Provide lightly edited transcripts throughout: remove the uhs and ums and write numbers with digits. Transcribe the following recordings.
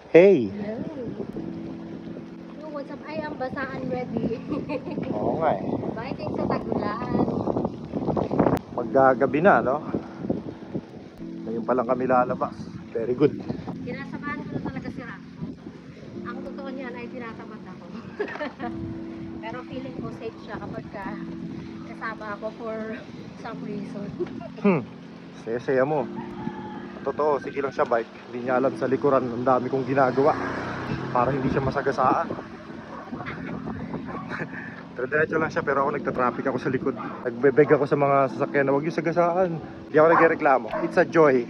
Hey! Hello, what's up? I am basaan ready. Oo nga eh. Biting sa tagulan. Maggagabi na, no? Ngayon pa lang kami lalabas. Very good. Sinasamahan ko na talaga si Rako. Ang totoo niyan ay tinatamad ako. Pero feeling ko safe siya kapag kasama ako for some reason. Saya-saya mo. Totoo, sige lang siya bike. Hindi niya alam sa likuran, ang dami kong ginagawa para hindi siya masagasaan. Diretso lang siya pero ako nagta-traffic ako sa likod. Nagbebeg ako sa mga sasakyan na huwag yung sagasaan. Hindi ako nagreklamo. It's a joy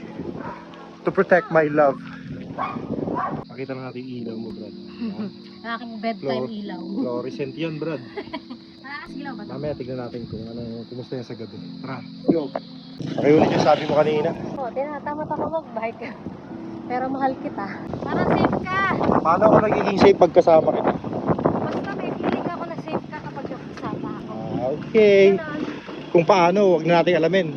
to protect my love. Pakita na natin ilaw mo, Brad. Ang aking bedtime ilaw. Fluorescent yan, Brad. Ilaw ba ito? Mamaya tignan natin kung ano, kumusta yan sa gabi. Tara, go! Pakiulit yung sabi mo kanina. Oo, tinatamad ako mag-bike. Pero mahal kita. Para safe ka! Paano ako nagiging safe pagkasama kita? Basta may feeling ako na safe ka kapag kasama ako. Okay. Kung paano, huwag na natin alamin.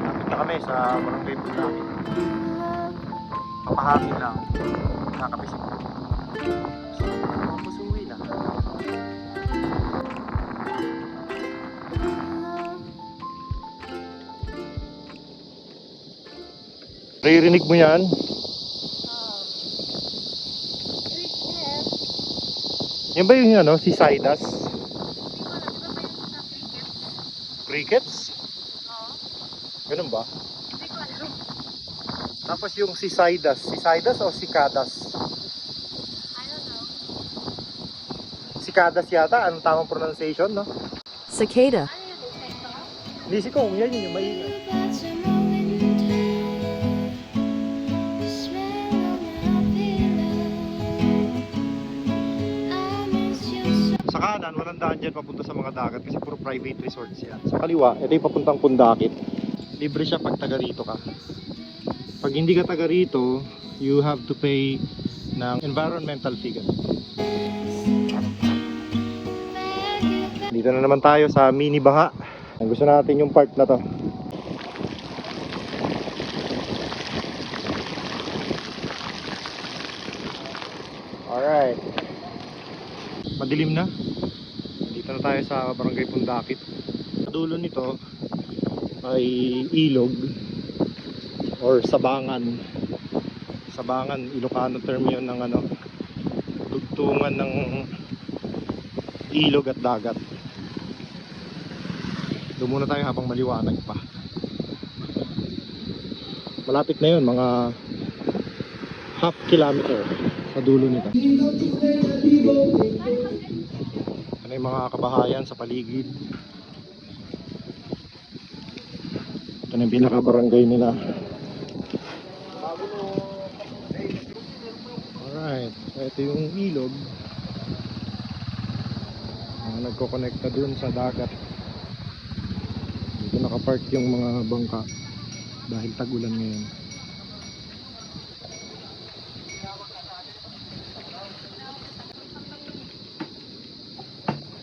Lapit na kami sa barangay Pundaki. Papahangin lang. Nakapisip. Masuwi na. Naririnig mo yan? Yan ba yung ano, si Sidas? Crickets? Oo. Ganun ba? Hindi ko alam. Tapos yung si Sidas o Cicadas? I don't know. Cicadas yata, anong tamang pronunciation, no? Cicada. Ano yun? Insekto? Hindi si Kong, yan yung maingay. Sa kanan, walang daan dyan papunta sa mga dagat kasi puro private resorts yan. Sa kaliwa, ito yung papuntang Pundakit. Libre siya pag taga rito ka. Pag hindi ka taga rito, you have to pay ng environmental fee. Dito na naman tayo sa mini baha. Ang gusto natin yung part na to. Alright. Madilim na. Dito na tayo sa barangay Pundakit. Sa dulo nito ay ilog or sabangan. Sabangan, Ilocano term yun ng ano, tugtungan ng ilog at dagat. Doon muna tayo habang maliwanag pa. Malapit na yun, mga half kilometer sa dulo nito. Ano yung mga kabahayan sa paligid. Ito na yung pinaka-barangay nila. Alright, so ito yung ilog. Nagko-connecta dun sa dagat. Dito nakapark yung mga bangka dahil tag-ulan ngayon.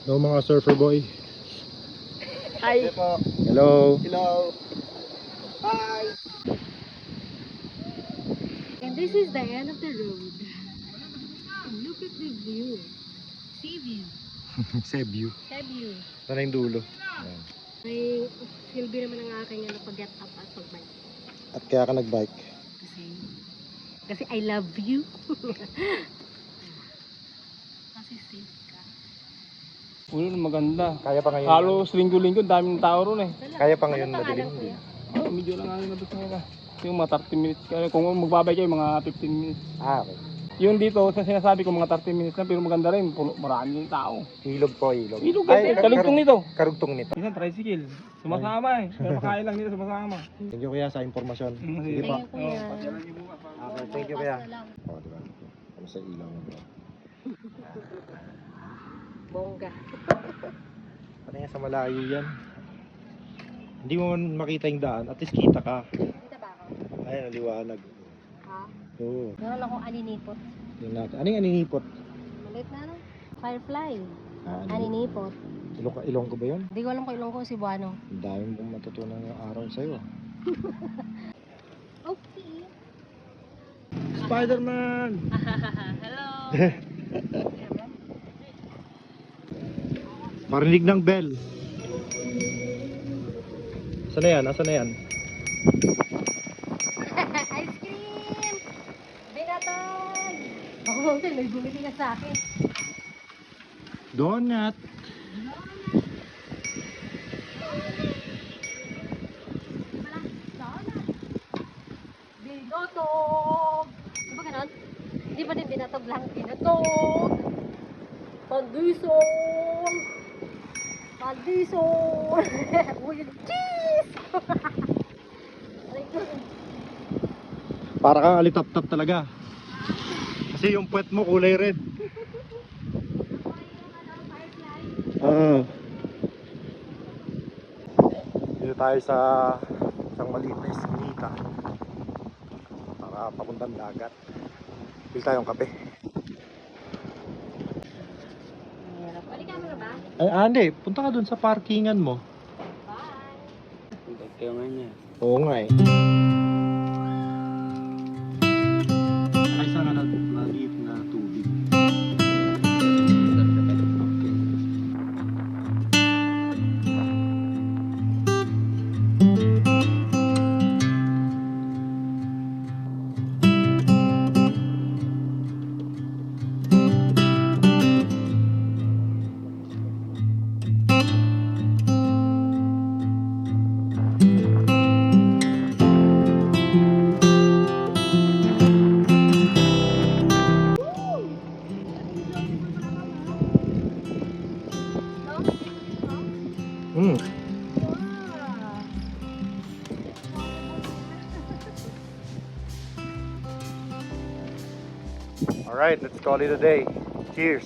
Hello mga surfer boy. Hi. Hello. Hello. Hi. And this is the end of the road. And look at the view. Sea view. Cebu. Sea view. Ito na yung dulo. Ayan. May silbi naman ang aking pag-get up at pag-bike. At kaya ka nagbike. Kasi I love you. Kasi safe ka. Ulo maganda. Kaya pa ngayon. Halos linggo-linggo daming tao ron eh. Kaya pa ngayon Ano pangalan, madilim. kuya? Oh, medyo lang ano nabot nga. Yung mga 30 minutes. Kung magbabay kayo mga 15 minutes. Okay. Yung dito sa sinasabi ko mga 30 minutes lang pero maganda rin. Puno, maraming tao. Ilog po, ilog. Ilog kasi. Kalugtong nito. Karugtong nito. Isang tricycle. Sumasama eh. Pero pakain lang nito sumasama. Thank you kuya sa impormasyon. Sige pa. Thank you, kuya. Okay, thank you kuya. Oh, diba? Ano sa ilaw mo ba? Bongga. Ano yan sa malayo yan? Hindi mo man makita yung daan. At least kita ka. Kita ba ako? Ayan, ang liwanag. Ha? Oo. Meron akong aninipot. Tingnan natin. Ano yung aninipot? Maliit na no? Firefly. Ah, Aninipot. Ilonggo ba yun? Hindi ko alam kung Ilonggo o Cebuano. Ang dami mong matutunan ng araw sa'yo. Okay. Spider-Man! Hello. Parinig ng bell. Asan na yan? Asan na yan? Ice cream! Binatag! Ako mountain, may bumili ka sa akin. Donut! Binatog! Di ba ganon? Di ba din binatog lang? Binatog! Pandisol! Pandisol! Uy, cheese! Para kang alitap-tap talaga. Kasi yung puwet mo kulay red. Dito tayo sa isang maliit na iskinita para papuntang dagat. Bili tayong kape. Balikan mo na ba? Ay, hindi. Punta ka dun sa parkingan mo. Bye! Kaya nga niya. Oo nga eh. Ay, isang maliit na tubig. Hmm. Alright, let's call it a day. Cheers.